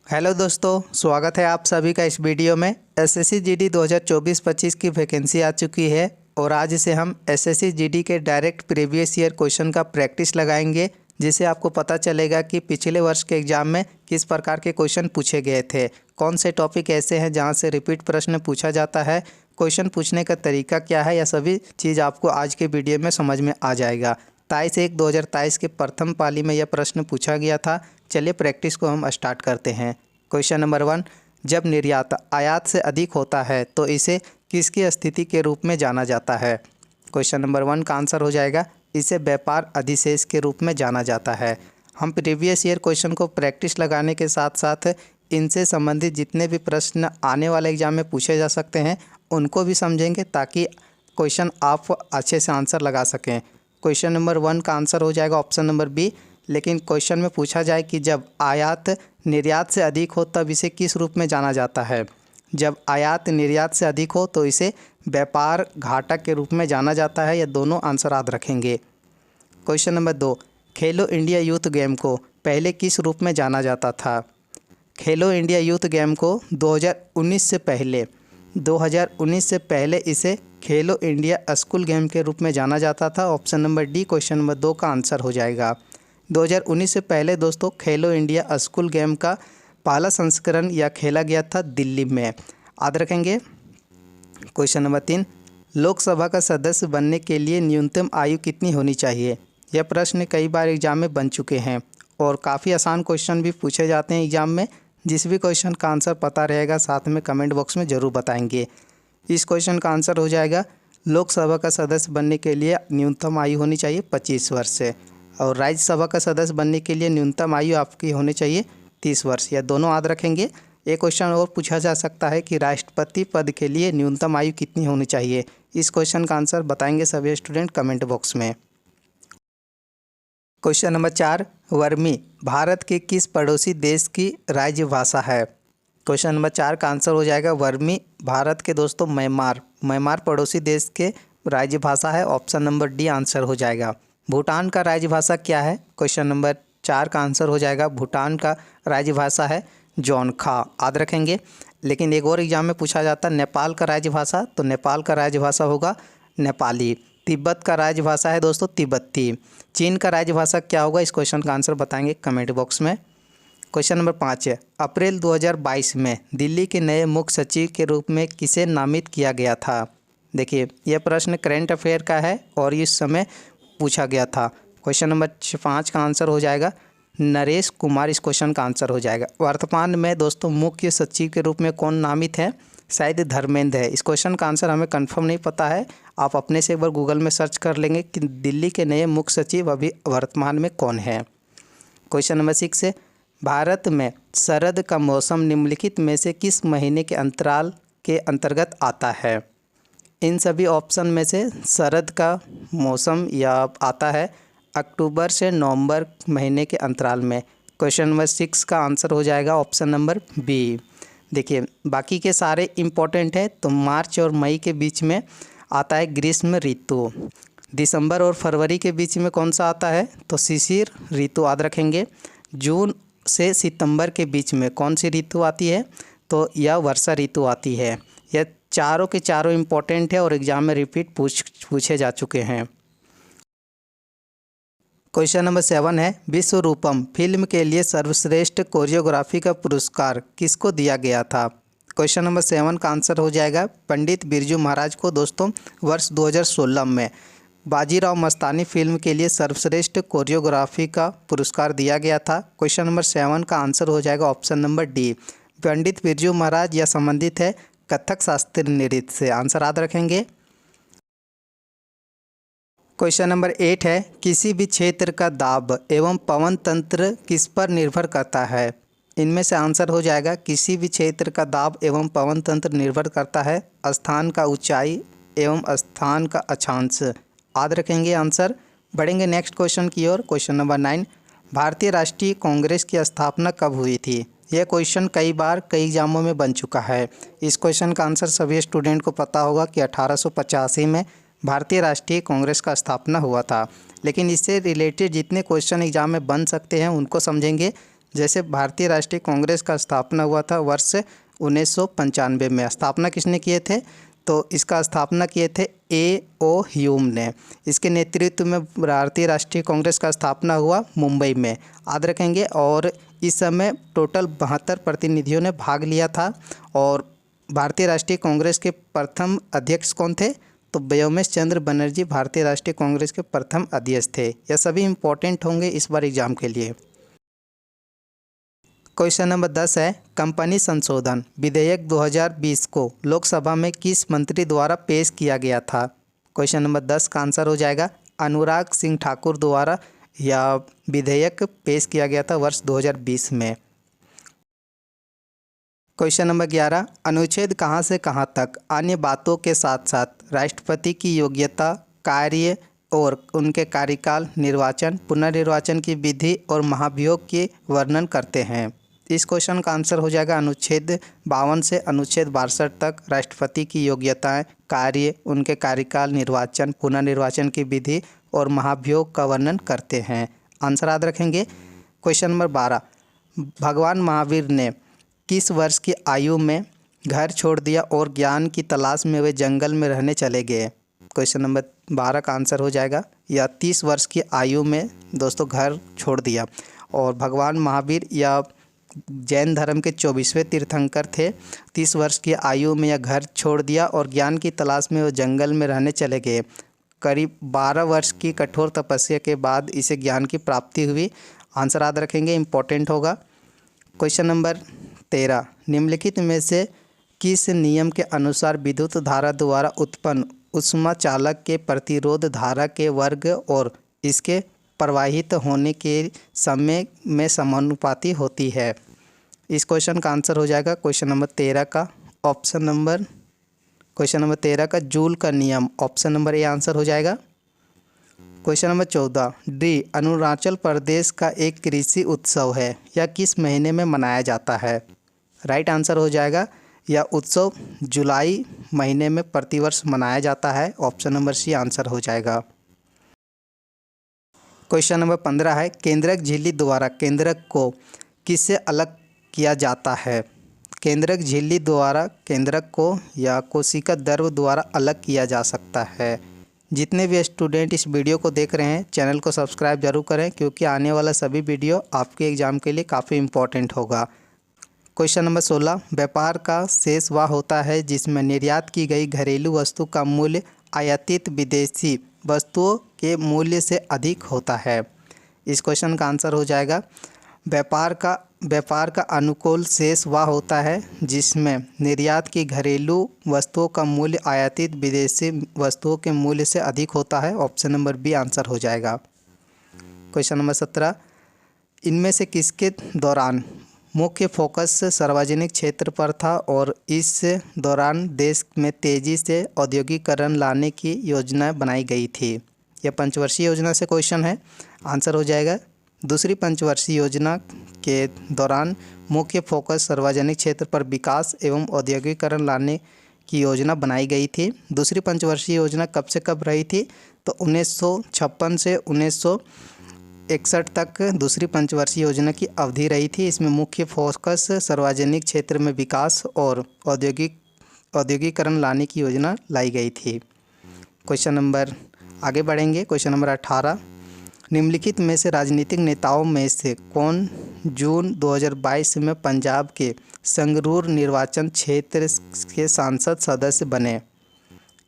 Hello दोस्तों, स्वागत है आप सभी का इस वीडियो में। एसएससी जीडी 2024-25 की वैकेंसी आ चुकी है और आज से हम एसएससी जीडी के डायरेक्ट प्रीवियस ईयर क्वेश्चन का प्रैक्टिस लगाएंगे, जिससे आपको पता चलेगा कि पिछले वर्ष के एग्जाम में किस प्रकार के क्वेश्चन पूछे गए थे, कौन से टॉपिक ऐसे हैं जहां से रिपीट प्रश्न पूछा जाता है, क्वेश्चन पूछने का तरीका क्या है। यह सभी चीज़ आपको आज के वीडियो में समझ में आ जाएगा। 23/1/2023 के प्रथम पाली में यह प्रश्न पूछा गया था। चलिए प्रैक्टिस को हम स्टार्ट करते हैं। क्वेश्चन नंबर 1, जब निर्यात आयात से अधिक होता है तो इसे किसकी स्थिति के रूप में जाना जाता है। क्वेश्चन नंबर 1 का आंसर हो जाएगा, इसे व्यापार अधिशेष के रूप में जाना जाता है। हम प्रीवियस ईयर क्वेश्चन को प्रैक्टिस लगाने के साथ साथ इनसे संबंधित जितने भी प्रश्न आने वाले एग्जाम में पूछे जा सकते हैं उनको भी समझेंगे, ताकि क्वेश्चन आप अच्छे से आंसर लगा सकें। क्वेश्चन नंबर 1 का आंसर हो जाएगा ऑप्शन नंबर बी। लेकिन क्वेश्चन में पूछा जाए कि जब आयात निर्यात से अधिक हो तब इसे किस रूप में जाना जाता है। जब आयात निर्यात से अधिक हो तो इसे व्यापार घाटा के रूप में जाना जाता है। यह दोनों आंसर याद रखेंगे। क्वेश्चन नंबर 2, खेलो इंडिया यूथ गेम को पहले किस रूप में जाना जाता था। खेलो इंडिया यूथ गेम को 2019 से पहले इसे खेलो इंडिया स्कूल गेम के रूप में जाना जाता था। Option number D question number 2 का आंसर हो जाएगा। 2019 से पहले दोस्तों खेलो इंडिया स्कूल गेम का पहला संस्करण यह खेला गया था दिल्ली में, याद रखेंगे। क्वेश्चन नंबर 3, लोकसभा का सदस्य बनने के लिए न्यूनतम आयु कितनी होनी चाहिए। यह प्रश्न कई बार एग्जाम में बन चुके हैं और काफ़ी आसान क्वेश्चन भी पूछे जाते हैं एग्जाम में। जिस भी क्वेश्चन का आंसर पता रहेगा साथ में कमेंट बॉक्स में ज़रूर बताएंगे। इस क्वेश्चन का आंसर हो जाएगा, लोकसभा का सदस्य बनने के लिए न्यूनतम आयु होनी चाहिए 25 वर्ष से, और राज्यसभा का सदस्य बनने के लिए न्यूनतम आयु आपकी होनी चाहिए 30 वर्ष। यह दोनों याद रखेंगे। एक क्वेश्चन और पूछा जा सकता है कि राष्ट्रपति पद के लिए न्यूनतम आयु कितनी होनी चाहिए। इस क्वेश्चन का आंसर बताएंगे सभी स्टूडेंट कमेंट बॉक्स में। क्वेश्चन नंबर 4, वर्मी भारत के किस पड़ोसी देश की राज्य भाषा है। क्वेश्चन नंबर 4 का आंसर हो जाएगा, वर्मी भारत के दोस्तों म्यांमार पड़ोसी देश के राज्य भाषा है। ऑप्शन नंबर डी आंसर हो जाएगा। भूटान का राज्य भाषा क्या है। क्वेश्चन नंबर 4 का आंसर हो जाएगा, भूटान का राज्य भाषा है जोंगखा, याद रखेंगे। लेकिन एक और एग्जाम में पूछा जाता है नेपाल का राज्य भाषा, तो नेपाल का राज्य भाषा होगा नेपाली। तिब्बत का राज्य भाषा है दोस्तों तिब्बती। चीन का राज्य भाषा क्या होगा, इस क्वेश्चन का आंसर बताएंगे कमेंट बॉक्स में। क्वेश्चन नंबर 5 है, अप्रैल 2022 में दिल्ली के नए मुख्य सचिव के रूप में किसे नामित किया गया था। देखिए यह प्रश्न करंट अफेयर का है और इस समय पूछा गया था। क्वेश्चन नंबर 5 का आंसर हो जाएगा नरेश कुमार, इस क्वेश्चन का आंसर हो जाएगा। वर्तमान में दोस्तों मुख्य सचिव के रूप में कौन नामित है, शायद धर्मेंद्र है। इस क्वेश्चन का आंसर हमें कंफर्म नहीं पता है, आप अपने से एक बार गूगल में सर्च कर लेंगे कि दिल्ली के नए मुख्य सचिव अभी वर्तमान में कौन है। क्वेश्चन नंबर 6 है, भारत में शरद का मौसम निम्नलिखित में से किस महीने के अंतराल के अंतर्गत आता है। इन सभी ऑप्शन में से शरद का मौसम या आता है अक्टूबर से नवंबर महीने के अंतराल में। क्वेश्चन नंबर 6 का आंसर हो जाएगा ऑप्शन नंबर बी। देखिए बाकी के सारे इम्पोर्टेंट है, तो मार्च और मई के बीच में आता है ग्रीष्म ऋतु। दिसंबर और फरवरी के बीच में कौन सा आता है, तो शिशिर ऋतु, याद रखेंगे। जून से सितंबर के बीच में कौन सी ऋतु आती है, तो यह वर्षा ऋतु आती है। यह चारों के चारों इम्पोर्टेंट है और एग्जाम में रिपीट पूछे जा चुके हैं। क्वेश्चन नंबर 7 है, विश्वरूपम फिल्म के लिए सर्वश्रेष्ठ कोरियोग्राफी का पुरस्कार किसको दिया गया था। क्वेश्चन नंबर 7 का आंसर हो जाएगा पंडित बिरजू महाराज को दोस्तों वर्ष 2016 में बाजीराव मस्तानी फिल्म के लिए सर्वश्रेष्ठ कोरियोग्राफी का पुरस्कार दिया गया था। क्वेश्चन नंबर 7 का आंसर हो जाएगा option number D. Pandit Birju Maharaj यह संबंधित है कथक शास्त्रीय नृत्य से, आंसर याद रखेंगे। क्वेश्चन नंबर 8 है, किसी भी क्षेत्र का दाब एवं पवन तंत्र किस पर निर्भर करता है। इनमें से आंसर हो जाएगा, किसी भी क्षेत्र का दाब एवं पवन तंत्र निर्भर करता है स्थान का ऊंचाई एवं स्थान का अक्षांश, याद रखेंगे आंसर। बढ़ेंगे नेक्स्ट क्वेश्चन की ओर। क्वेश्चन नंबर 9, भारतीय राष्ट्रीय कांग्रेस की स्थापना कब हुई थी। यह क्वेश्चन कई बार कई एग्जामों में बन चुका है। इस क्वेश्चन का आंसर सभी स्टूडेंट को पता होगा कि 1885 में भारतीय राष्ट्रीय कांग्रेस का स्थापना हुआ था। लेकिन इससे रिलेटेड जितने क्वेश्चन एग्जाम में बन सकते हैं उनको समझेंगे। जैसे भारतीय राष्ट्रीय कांग्रेस का स्थापना हुआ था वर्ष 1995 में। स्थापना किसने किए थे? तो इसका स्थापना किए थे A.O. ह्यूम ने। इसके नेतृत्व में भारतीय राष्ट्रीय कांग्रेस का स्थापना हुआ मुंबई में, याद रखेंगे। और इस समय टोटल 72 प्रतिनिधियों ने भाग लिया था। और भारतीय राष्ट्रीय कांग्रेस के प्रथम अध्यक्ष कौन थे? तो व्योमेश चंद्र बनर्जी भारतीय राष्ट्रीय कांग्रेस के प्रथम अध्यक्ष थे। यह सभी इंपॉर्टेंट होंगे इस बार एग्जाम के लिए। क्वेश्चन नंबर 10 है, कंपनी संशोधन विधेयक 2020 को लोकसभा में किस मंत्री द्वारा पेश किया गया था? क्वेश्चन नंबर 10 का आंसर हो जाएगा अनुराग सिंह ठाकुर द्वारा यह विधेयक पेश किया गया था वर्ष 2020 में। क्वेश्चन नंबर 11, अनुच्छेद कहाँ से कहाँ तक अन्य बातों के साथ साथ राष्ट्रपति की योग्यता, कार्य और उनके कार्यकाल, निर्वाचन, पुनर्निर्वाचन की विधि और महाभियोग के वर्णन करते हैं? इस क्वेश्चन का आंसर हो जाएगा अनुच्छेद 52 से अनुच्छेद 62 तक राष्ट्रपति की योग्यताएं, कार्य, उनके कार्यकाल, निर्वाचन, पुनर्निर्वाचन की विधि और महाभियोग का वर्णन करते हैं। आंसर याद रखेंगे। क्वेश्चन नंबर 12, भगवान महावीर ने किस वर्ष की आयु में घर छोड़ दिया और ज्ञान की तलाश में वे जंगल में रहने चले गए? क्वेश्चन नंबर 12 का आंसर हो जाएगा या 30 वर्ष की आयु में दोस्तों घर छोड़ दिया। और भगवान महावीर या जैन धर्म के 24वें तीर्थंकर थे। 30 वर्ष की आयु में यह घर छोड़ दिया और ज्ञान की तलाश में वो जंगल में रहने चले गए। करीब 12 वर्ष की कठोर तपस्या के बाद इसे ज्ञान की प्राप्ति हुई। आंसर याद रखेंगे, इंपॉर्टेंट होगा। क्वेश्चन नंबर 13, निम्नलिखित में से किस नियम के अनुसार विद्युत धारा द्वारा उत्पन्न ऊष्मा चालक के प्रतिरोध धारा के वर्ग और इसके प्रवाहित होने के समय में समानुपाती होती है? इस क्वेश्चन का आंसर हो जाएगा क्वेश्चन नंबर 13 का क्वेश्चन नंबर 13 का जूल का नियम, ऑप्शन नंबर ए आंसर हो जाएगा। Question number 14, D Arunachal Pradesh का एक कृषि उत्सव है, यह किस महीने में मनाया जाता है? राइट आंसर हो जाएगा यह उत्सव जुलाई महीने में प्रतिवर्ष मनाया जाता है। ऑप्शन नंबर सी आंसर हो जाएगा। क्वेश्चन नंबर 15 है, केंद्रक झिल्ली द्वारा केंद्रक को किससे अलग किया जाता है? केंद्रक झिल्ली द्वारा केंद्रक को या कोशिका द्रव द्वारा अलग किया जा सकता है। जितने भी स्टूडेंट इस वीडियो को देख रहे हैं चैनल को सब्सक्राइब जरूर करें, क्योंकि आने वाला सभी वीडियो आपके एग्ज़ाम के लिए काफ़ी इम्पोर्टेंट होगा। क्वेश्चन नंबर 16, व्यापार का शेष वह होता है जिसमें निर्यात की गई घरेलू वस्तु का मूल्य आयातित विदेशी वस्तुओं के मूल्य से अधिक होता है। इस क्वेश्चन का आंसर हो जाएगा व्यापार का अनुकूल शेष वह होता है जिसमें निर्यात की घरेलू वस्तुओं का मूल्य आयातित विदेशी वस्तुओं के मूल्य से अधिक होता है। ऑप्शन नंबर बी आंसर हो जाएगा। क्वेश्चन नंबर 17, इनमें से किसके दौरान मुख्य फोकस सार्वजनिक क्षेत्र पर था और इस दौरान देश में तेज़ी से औद्योगिकरण लाने की योजना बनाई गई थी? यह पंचवर्षीय योजना से क्वेश्चन है। आंसर हो जाएगा दूसरी पंचवर्षीय योजना के दौरान मुख्य फोकस सार्वजनिक क्षेत्र पर विकास एवं औद्योगिकरण लाने की योजना बनाई गई थी। दूसरी पंचवर्षीय योजना कब से कब रही थी? तो 1956 से 1961 तक दूसरी पंचवर्षीय योजना की अवधि रही थी। इसमें मुख्य फोकस सार्वजनिक क्षेत्र में विकास और औद्योगिकरण लाने की योजना लाई गई थी। क्वेश्चन नंबर आगे बढ़ेंगे। क्वेश्चन नंबर 18, निम्नलिखित में से राजनीतिक नेताओं में से कौन जून 2022 में पंजाब के संगरूर निर्वाचन क्षेत्र के सांसद सदस्य बने?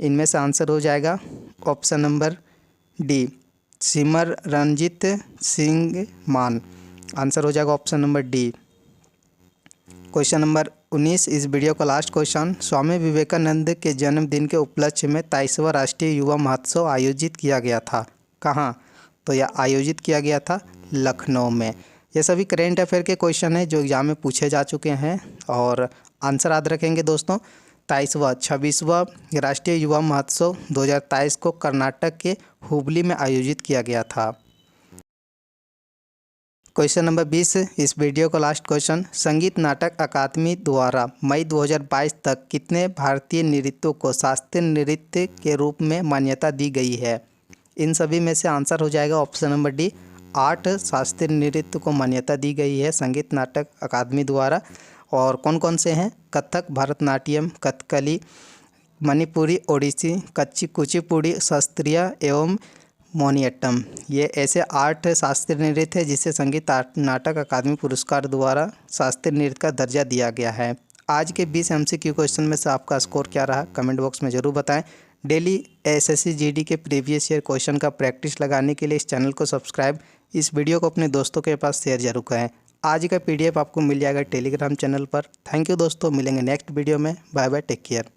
इनमें से आंसर हो जाएगा option number D Simranjeet Singh मान। आंसर हो जाएगा option number D. Question number 19, इस वीडियो का लास्ट क्वेश्चन, स्वामी विवेकानंद के जन्मदिन के उपलक्ष्य में 23वां राष्ट्रीय युवा महोत्सव आयोजित किया गया था। कहाँ? तो यह आयोजित किया गया था लखनऊ में। ये सभी करेंट अफेयर के क्वेश्चन हैं जो एग्जाम में पूछे जा चुके हैं और आंसर याद रखेंगे दोस्तों। 26वां राष्ट्रीय युवा महोत्सव 2023 को कर्नाटक के हुबली में आयोजित किया गया था। क्वेश्चन नंबर 20, इस वीडियो का लास्ट क्वेश्चन, संगीत नाटक अकादमी द्वारा मई 2022 तक कितने भारतीय नृत्यों को शास्त्रीय नृत्य के रूप में मान्यता दी गई है? इन सभी में से आंसर हो जाएगा ऑप्शन नंबर डी 8 शास्त्रीय नृत्य को मान्यता दी गई है संगीत नाटक अकादमी द्वारा, और कौन कौन से हैं? कथक, भरतनाट्यम, कथकली, मणिपुरी, ओडिसी, कुचिपुड़ी, शास्त्रीय एवं मोहिनीअट्टम। ये ऐसे 8 शास्त्रीय नृत्य है जिसे संगीत नाटक अकादमी पुरस्कार द्वारा शास्त्रीय नृत्य का दर्जा दिया गया है। आज के 20 MCQ क्वेश्चन में से आपका स्कोर क्या रहा, कमेंट बॉक्स में ज़रूर बताएं। डेली SSC GD के प्रीवियस ईयर क्वेश्चन का प्रैक्टिस लगाने के लिए इस चैनल को सब्सक्राइब, इस वीडियो को अपने दोस्तों के पास शेयर जरूर करें। आज का PDF आपको मिल जाएगा टेलीग्राम चैनल पर। थैंक यू दोस्तों, मिलेंगे नेक्स्ट वीडियो में। Bye bye, take care.